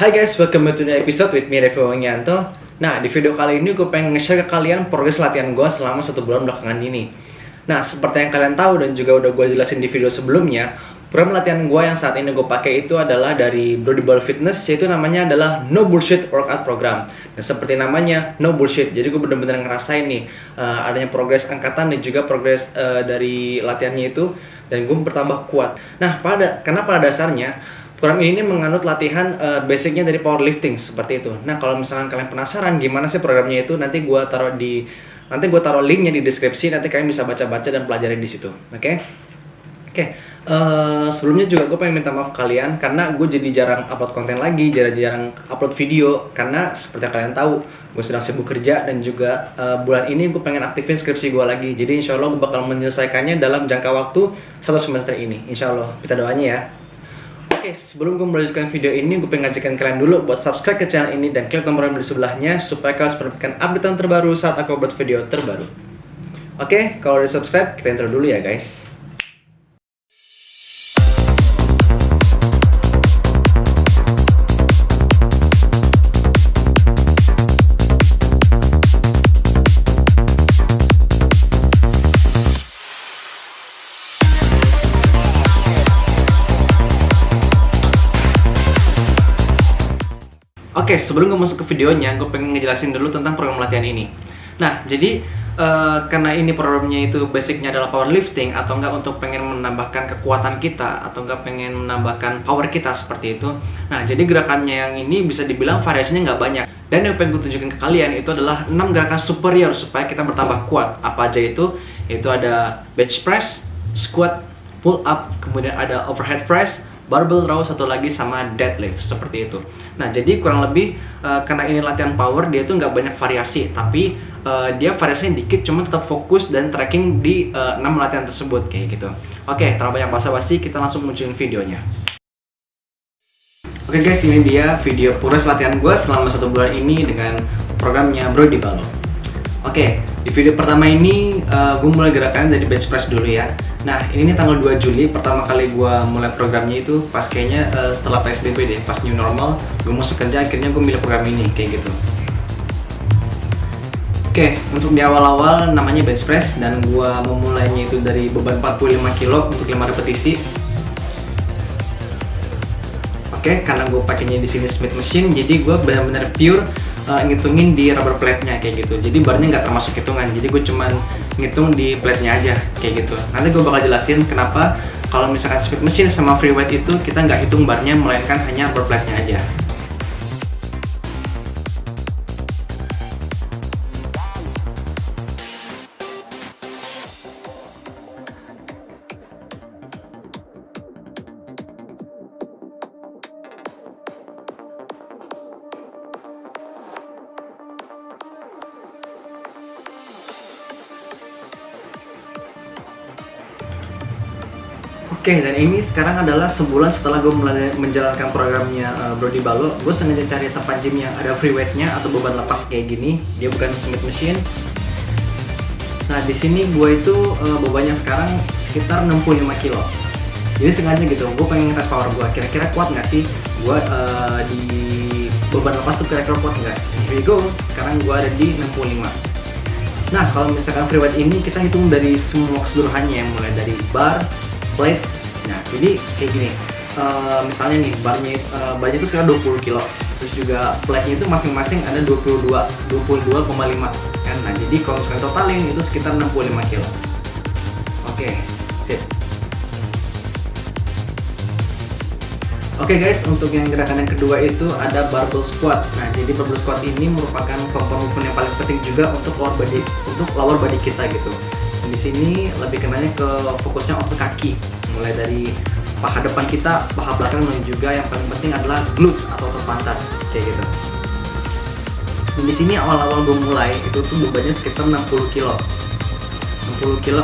Hai guys, welcome to the episode with me, Revo Wangianto. Nah, di video kali ini gue pengen nge-share ke kalian progres latihan gue selama 1 bulan belakangan ini. Nah, seperti yang kalian tahu dan juga udah gue jelasin di video sebelumnya, program latihan gue yang saat ini gue pakai itu adalah dari Brody Ball Fitness, yaitu namanya adalah No Bullshit Workout Program. Dan seperti namanya, no bullshit. Jadi gue bener-bener ngerasain nih adanya progres angkatan dan juga progres dari latihannya itu, dan gue bertambah kuat. Nah, karena pada dasarnya program ini menganut latihan basicnya dari powerlifting seperti itu. Nah, kalau misalkan kalian penasaran gimana sih programnya itu, nanti gue taruh linknya di deskripsi. Nanti kalian bisa baca-baca dan pelajarin di situ. Oke. Sebelumnya juga gue pengen minta maaf kalian karena gue jadi jarang upload konten lagi, jarang upload video karena seperti yang kalian tahu gue sedang sibuk kerja dan juga bulan ini gue pengen aktifin skripsi gue lagi. Jadi insya Allah gue bakal menyelesaikannya dalam jangka waktu 1 semester ini. Insya Allah, kita doanya ya. Oke, sebelum gue melanjutkan video ini, gue pengen ngajakin kalian dulu buat subscribe ke channel ini dan klik tombol yang di sebelahnya supaya kalian mendapatkan update terbaru saat aku upload video terbaru. Oke, kalau udah subscribe, kita intro dulu ya guys. Oke, sebelum gue masuk ke videonya, gue pengen ngejelasin dulu tentang program latihan ini. Nah, jadi karena ini programnya itu basicnya adalah powerlifting atau enggak untuk pengen menambahkan kekuatan kita atau enggak pengen menambahkan power kita seperti itu. Nah, jadi gerakannya yang ini bisa dibilang variasinya nggak banyak. Dan yang pengen gue tunjukin ke kalian itu adalah 6 gerakan superior supaya kita bertambah kuat. Apa aja itu? Yaitu ada bench press, squat, pull up, kemudian ada overhead press, barbell row, satu lagi sama deadlift seperti itu. Nah, jadi kurang lebih karena ini latihan power, dia tuh nggak banyak variasi, tapi dia variasinya dikit, cuma tetap fokus dan tracking di 6 latihan tersebut kayak gitu. Oke, terlalu banyak basa-basi, kita langsung munculin videonya. Oke guys, ini dia video progres latihan gue selama 1 bulan ini dengan programnya Brody Ball. Oke, di video pertama ini gue mulai gerakannya dari bench press dulu ya. Nah, ini tanggal 2 Juli, pertama kali gue mulai programnya itu pas kayaknya setelah PSBB deh, pas new normal, gue masuk kerja, akhirnya gue milih program ini, kayak gitu. Oke, untuk di awal-awal namanya bench press, dan gue memulainya itu dari beban 45 kilo untuk 5 repetisi. Oke, karena gue pakainya di sini Smith Machine, jadi gue benar-benar pure ngitungin di rubber plate-nya kayak gitu. Jadi barnya nggak termasuk hitungan, jadi gue cuman ngitung di plate-nya aja kayak gitu. Nanti gue bakal jelasin kenapa kalau misalkan Smith Machine sama free weight itu kita nggak hitung barnya, melainkan hanya rubber plate-nya aja. Oke, dan ini sekarang adalah sebulan setelah gue mulai menjalankan programnya Brody Ball. Gue sengaja cari tempat gym yang ada free weight-nya atau beban lepas kayak gini. Dia bukan Smith Machine. Nah, di sini gue itu bebannya sekarang sekitar 65 kilo. Jadi sengaja gitu, gue pengen ngetes power gue. Kira-kira kuat nggak sih gue di beban lepas tuh, kira-kira kuat nggak? Here we go, sekarang gue ada di 65. Nah, kalau misalkan free weight ini kita hitung dari semua keseluruhannya, yang mulai dari bar, plate. Nah, jadi kayak gini. Misalnya nih, barnya itu sekarang 20 kilo. Terus juga plate-nya itu masing-masing ada 22,5 kan. Nah, jadi kalau misalkan totalin itu sekitar 65 kilo. Oke, sip. Oke guys, untuk yang gerakan yang kedua itu ada barbell squat. Nah, jadi barbell squat ini merupakan komponen yang paling penting juga untuk lower body kita gitu. Di sini lebih kenanya ke fokusnya otot kaki, mulai dari paha depan kita, paha belakang, dan juga yang paling penting adalah glutes atau otot pantat kayak gitu. Dan di sini awal-awal gue mulai itu tuh bebannya sekitar 60 kilo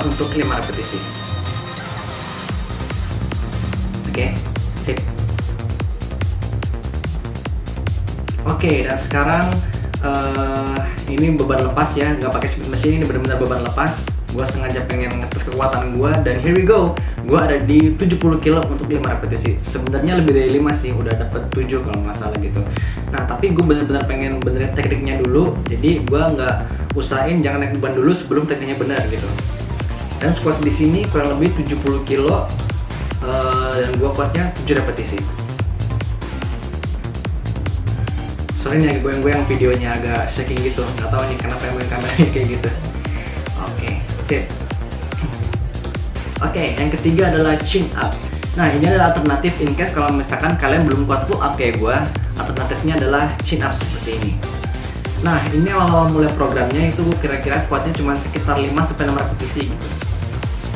untuk 5 repetisi. Oke, sip. Oke, dan sekarang ini beban lepas ya, nggak pakai Smith Machine, ini benar-benar beban lepas. Gue sengaja pengen ngetes kekuatan gue, dan here we go. Gue ada di 70 kilo untuk 5 repetisi. Sebenarnya lebih dari 5 sih, udah dapet 7 kalau nggak salah gitu. Nah tapi gue bener-bener pengen benerin tekniknya dulu, jadi gue nggak usahain jangan naik beban dulu sebelum tekniknya benar gitu. Dan squat di sini kurang lebih 70 kilo, dan gue kuatnya 7 repetisi. Sorry nih agak goyang-goyang videonya, agak shaking gitu, nggak tahu nih kenapa yang main kameranya kayak gitu. Oke, sip. Oke, yang ketiga adalah chin up. Nah ini adalah alternatif in case kalau misalkan kalian belum kuat pull up kayak gue. Alternatifnya adalah chin up seperti ini. Nah ini awal mulai programnya itu kira-kira kuatnya cuma sekitar 5-6 repetisi gitu.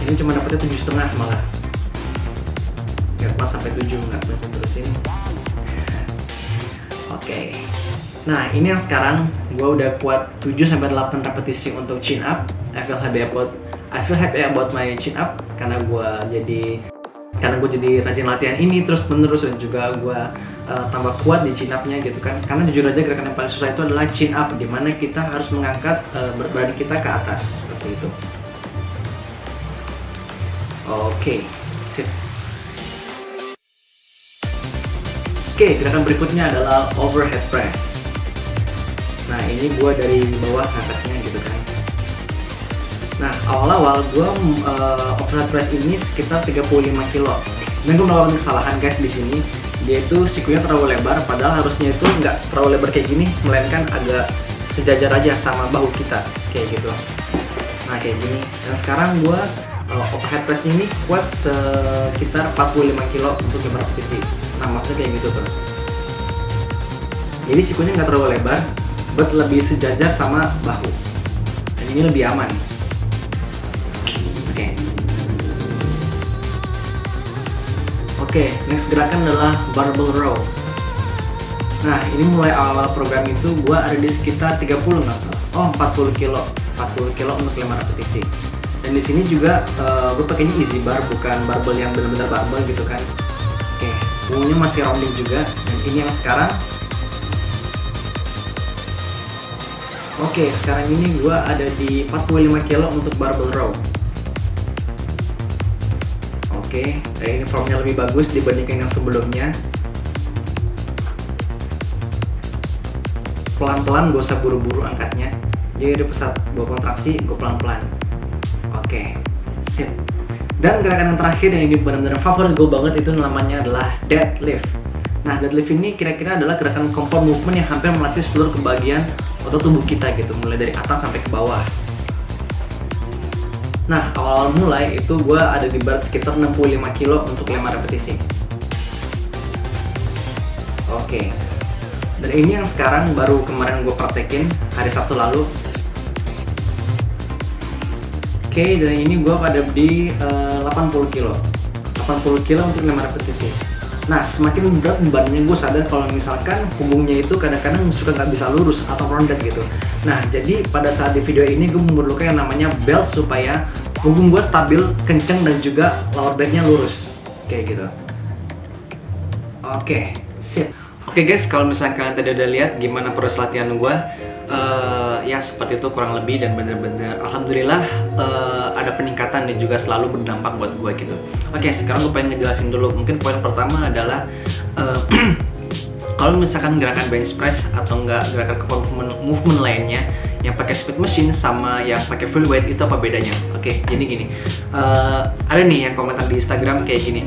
Ini cuma dapetnya 7,5 malah. Gak kuat sampai 7, nggak bisa terusin. Oke. Nah ini yang sekarang gue udah kuat 7-8 repetisi untuk chin up. I feel happy about my chin up karena gue jadi rajin latihan ini terus menerus, dan juga gue tambah kuat di chin up-nya gitu kan. Karena jujur aja gerakan yang paling susah itu adalah chin up, dimana kita harus mengangkat berat badan kita ke atas seperti itu. Oke, sip. Oke, gerakan berikutnya adalah overhead press. Nah ini gue dari bawah ngangkatnya gitu kan. Nah awal-awal gue overhead press ini sekitar 35 kilo. Dan gue melakukan kesalahan guys di sini. Dia itu sikunya terlalu lebar, padahal harusnya itu nggak terlalu lebar kayak gini, melainkan agak sejajar aja sama bahu kita kayak gitu. Nah kayak gini. Dan sekarang gue overhead press ini kuat sekitar 45 kilo untuk 5 repetisi. Nah maksudnya kayak gitu tuh. Jadi sikunya nggak terlalu lebar, but lebih sejajar sama bahu. Dan ini lebih aman. Oke, next gerakan adalah barbell row. Nah, ini mulai awal program itu gua ada di sekitar 30 nggak salah. Oh, 40 kilo untuk 5 repetisi. Dan di sini juga gue pakainya easy bar, bukan barbell yang benar-benar barbell gitu kan. Oke, punggungnya masih rounding juga. Dan ini yang sekarang. Oke, sekarang ini gua ada di 45 kilo untuk barbell row. Oke, ini formnya lebih bagus dibandingkan yang sebelumnya. Pelan-pelan, gak usah buru-buru angkatnya. Jadi ada pesat, gue kontraksi, gue pelan-pelan. Oke, sip. Dan gerakan yang terakhir yang ini benar-benar favorit gue banget itu namanya adalah deadlift. Nah, deadlift ini kira-kira adalah gerakan compound movement yang hampir melatih seluruh kebagian otot tubuh kita gitu, mulai dari atas sampai ke bawah. Nah, awal mulai itu gue ada di berat sekitar 65 kilo untuk 5 repetisi. Oke. Dan ini yang sekarang baru kemarin gue praktekin hari Sabtu lalu. Oke, dan ini gue ada di 80 kilo. 80 kilo untuk 5 repetisi. Nah, semakin berat bebannya gue sadar kalau misalkan punggungnya itu kadang-kadang suka nggak bisa lurus atau rondet gitu. Nah, jadi pada saat di video ini gue memerlukan yang namanya belt supaya punggung gue stabil, kenceng, dan juga lower backnya lurus kayak gitu. Oke, sip. Oke guys, kalau misalnya kalian tadi udah lihat gimana proses latihan gue, ya seperti itu kurang lebih, dan bener-bener alhamdulillah ada peningkatan dan juga selalu berdampak buat gue gitu. Oke, sekarang gue pengen ngejelasin dulu. Mungkin poin pertama adalah kalau misalkan gerakan bench press atau enggak gerakan movement lainnya yang pakai speed machine sama yang pakai free weight itu apa bedanya? Oke, jadi gini, ada nih yang komentar di Instagram kayak gini,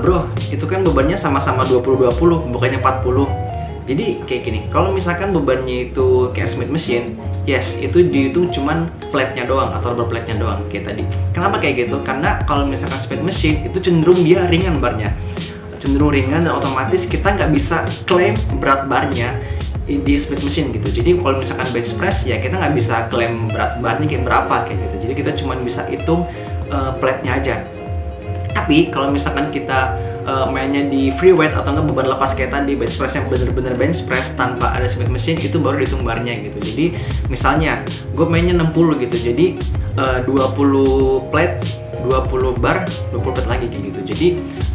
bro, itu kan bebannya sama-sama 20-20, bukannya 40. Jadi kayak gini, kalau misalkan bebannya itu kayak speed machine, yes, itu dihitung cuman plate-nya doang atau rubber plate-nya doang kayak tadi. Kenapa kayak gitu? Karena kalau misalkan speed machine itu cenderung dia ringan barnya, cenderung ringan, dan otomatis kita nggak bisa klaim berat barnya di speed machine gitu. Jadi kalau misalkan bench press ya kita nggak bisa klaim berat barnya kayak berapa kayak gitu. Jadi kita cuma bisa hitung plate-nya aja. Tapi kalau misalkan kita mainnya di free weight atau enggak beban lepas kayak tadi, bench press yang bener-bener bench press tanpa ada speed machine, itu baru dihitung barnya gitu. Jadi misalnya gue mainnya 60 gitu, jadi 20 plate, 20 bar, 20 plate lagi kayak gitu. Jadi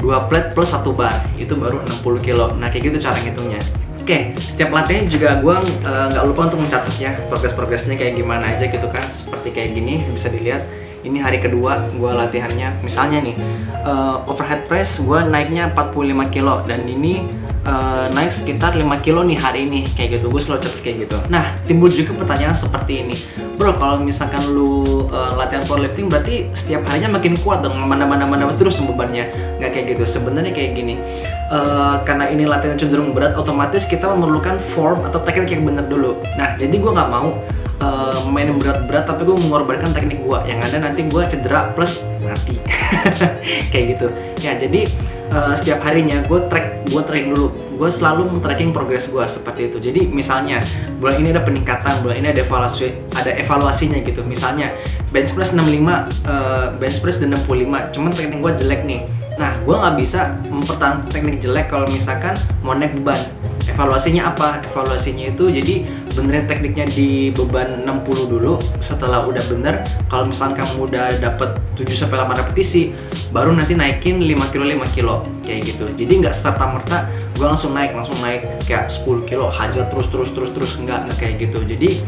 2 plate plus 1 bar itu baru 60 kilo. Nah kayak gitu cara ngitungnya. Oke, setiap latihan juga gue nggak lupa untuk mencatat ya progres-progresnya kayak gimana aja gitu kan. Seperti kayak gini bisa dilihat. Ini hari kedua gue latihannya. Misalnya nih, overhead press gue naiknya 45 kilo dan ini naik sekitar 5 kilo nih hari ini, kayak gitu. Gue selalu catat kayak gitu. Nah, timbul juga pertanyaan seperti ini, bro, kalau misalkan lu latihan powerlifting berarti setiap harinya makin kuat dong, mana terus bebannya. Nggak kayak gitu. Sebenarnya kayak gini, karena ini latihan cenderung berat, otomatis kita memerlukan form atau teknik yang benar dulu. Nah, jadi gue nggak mau main berat-berat tapi gue mengorbankan teknik gue, yang ada nanti gue cedera plus mati. Kayak gitu ya. Jadi setiap harinya gue track dulu, gue selalu men-tracking progres gue seperti itu. Jadi misalnya bulan ini ada peningkatan, bulan ini ada evaluasinya gitu. Misalnya bench press 65, bench press 65, cuman teknik gue jelek nih. Nah, gue nggak bisa mempertahankan teknik jelek kalau misalkan mau naik beban. Evaluasinya apa? Evaluasinya itu jadi benerin tekniknya di beban 60 dulu. Setelah udah bener, kalau misalkan kamu udah dapet 7-8 repetisi, baru nanti naikin 5 kilo kayak gitu. Jadi nggak serta-merta gue langsung naik kayak 10 kilo hajar terus nggak kayak gitu. Jadi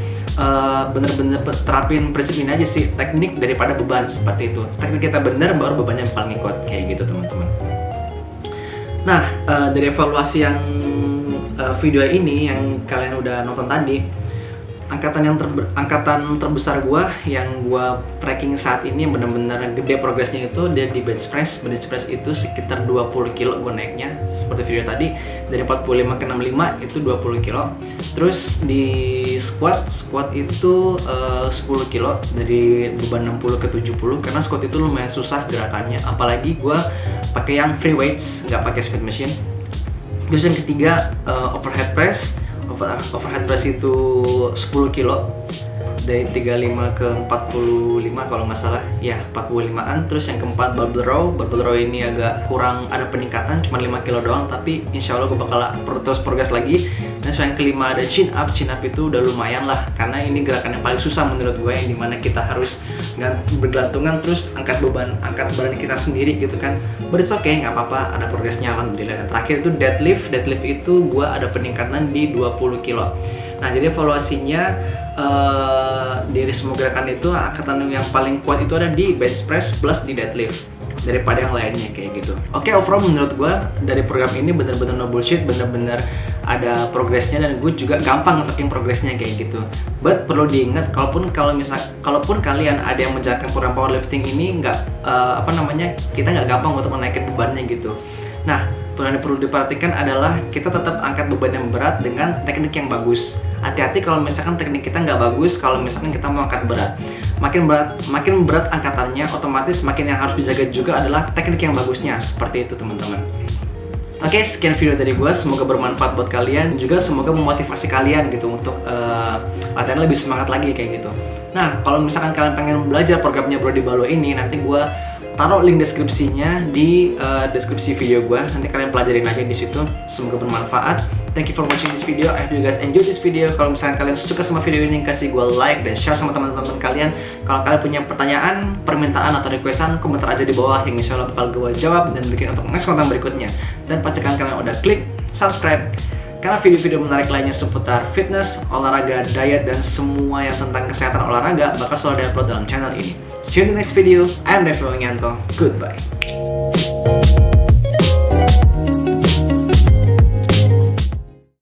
bener-bener terapin prinsip ini aja sih, teknik daripada beban, seperti itu. Teknik kita bener, baru bebannya bakal ngikut kayak gitu teman-teman. Nah, dari evaluasi yang video ini yang kalian udah nonton tadi, angkatan terbesar gua yang gua tracking saat ini yang benar-benar gede progresnya itu dia di bench press. Bench press itu sekitar 20 kilo gua naiknya, seperti video tadi, dari 45 ke 65 itu 20 kilo. Terus di squat itu 10 kilo dari beban 60 ke 70, karena squat itu lumayan susah gerakannya, apalagi gua pakai yang free weights, nggak pakai speed machine. Terus yang ketiga, overhead press. Overhead press itu 10 kilo dari 35 ke 45 kalau nggak salah, ya 45an. Terus yang keempat, barbell row ini agak kurang ada peningkatan, cuma 5 kilo doang, tapi insya Allah gue bakal terus progres lagi. Dan yang kelima ada chin up itu udah lumayan lah, karena ini gerakan yang paling susah menurut gue, yang dimana kita harus bergelantungan terus angkat badan kita sendiri gitu kan. But it's okay, nggak apa-apa, ada progresnya alhamdulillah. Dan terakhir itu deadlift itu gue ada peningkatan di 20 kilo. Nah, jadi evaluasinya dari semua gerakan itu, angkatan yang paling kuat itu ada di bench press plus di deadlift daripada yang lainnya kayak gitu. Oke, overall menurut gue dari program ini bener-bener no bullshit, bener-bener ada progresnya, dan gue juga gampang nge-tracking progresnya kayak gitu. But perlu diingat, kalaupun kalian ada yang menjalankan program powerlifting ini kita nggak gampang untuk menaikin bebannya gitu. Nah, yang perlu diperhatikan adalah kita tetap angkat beban yang berat dengan teknik yang bagus. Hati-hati kalau misalkan teknik kita nggak bagus, kalau misalkan kita mau angkat berat. Makin berat angkatannya, otomatis makin yang harus dijaga juga adalah teknik yang bagusnya. Seperti itu teman-teman. Oke, sekian video dari gue, semoga bermanfaat buat kalian, juga semoga memotivasi kalian gitu untuk latihan lebih semangat lagi kayak gitu. Nah, kalau misalkan kalian pengen belajar programnya Brody Balo ini, nanti gue taruh link deskripsinya di deskripsi video gue. Nanti kalian pelajarin aja di situ. Semoga bermanfaat. Thank you for watching this video. I hope you guys enjoy this video. Kalau misalnya kalian suka sama video ini, kasih gue like dan share sama teman-teman kalian. Kalau kalian punya pertanyaan, permintaan atau requestan, komentar aja di bawah, yang insya Allah bakal gue jawab dan bikin untuk next konten berikutnya. Dan pastikan kalian udah klik subscribe, karena video-video menarik lainnya seputar fitness, olahraga, diet, dan semua yang tentang kesehatan olahraga bakal selalu diupload dalam channel ini. See you in the next video. I'm Devi Wangianto. Goodbye.